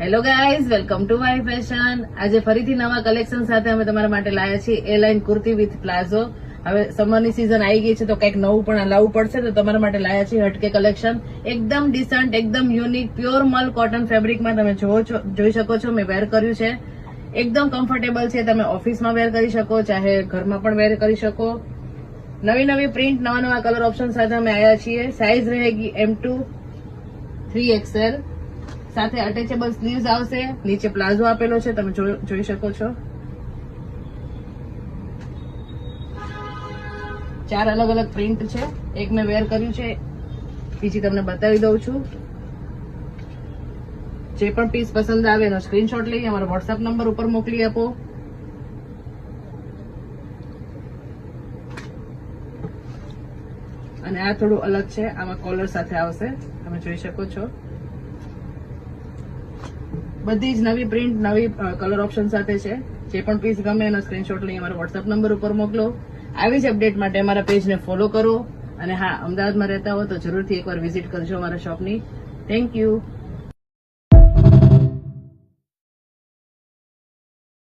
Hello guys, welcome to my fashion. આજે ફરીથી નવા કલેક્શન સાથે અમે તમારા માટે લાયા છીએ એ લાઈન કુર્તી વિથ પ્લાઝો. હવે સમરની સિઝન આવી ગઈ છે તો કંઈક નવું પણ લાવવું પડશે, તો તમારા માટે લાયા છીએ હટકે કલેક્શન. એકદમ ડિસન્ટ, એકદમ યુનિક, પ્યોર મલ કોટન ફેબ્રિકમાં તમે જોઈ શકો છો. મેં વેર કર્યું છે, એકદમ કમ્ફર્ટેબલ છે. તમે ઓફિસમાં વેર કરી શકો, ચાહે ઘરમાં પણ વેર કરી શકો. નવી નવી પ્રિન્ટ, નવા નવા કલર ઓપ્શન સાથે અમે આવ્યા છીએ. સાઇઝ રહેગી M2 3XL, સાથે અટેચેબલ સ્લીવ્સ આવશે. નીચે પ્લાઝો આપેલો છે, તમે જોઈ શકો છો. 4 અલગ અલગ પ્રિન્ટ છે. એક મેં વેર કર્યું છે, બીજી તમને બતાવી દઉં છું. જે પણ પીસ પસંદ આવે એનો સ્ક્રીનશોટ લઈ અમારા વોટ્સએપ નંબર ઉપર મોકલી આપો. અને આ થોડું અલગ છે, આમાં કોલર સાથે આવશે, તમે જોઈ શકો છો. બધી જ નવી પ્રિન્ટ, નવી કલર ઓપ્શન સાથે છે. જે પણ પીસ ગમે એનો સ્ક્રીનશોટ લઈ અમારા વોટ્સએપ નંબર ઉપર મોકલો. આવી જ અપડેટ માટે અમારા પેજને ફોલો કરો. અને હા, અમદાવાદમાં રહેતા હો તો જરૂરથી એકવાર વિઝિટ કરજો અમારા શોપની. Thank you.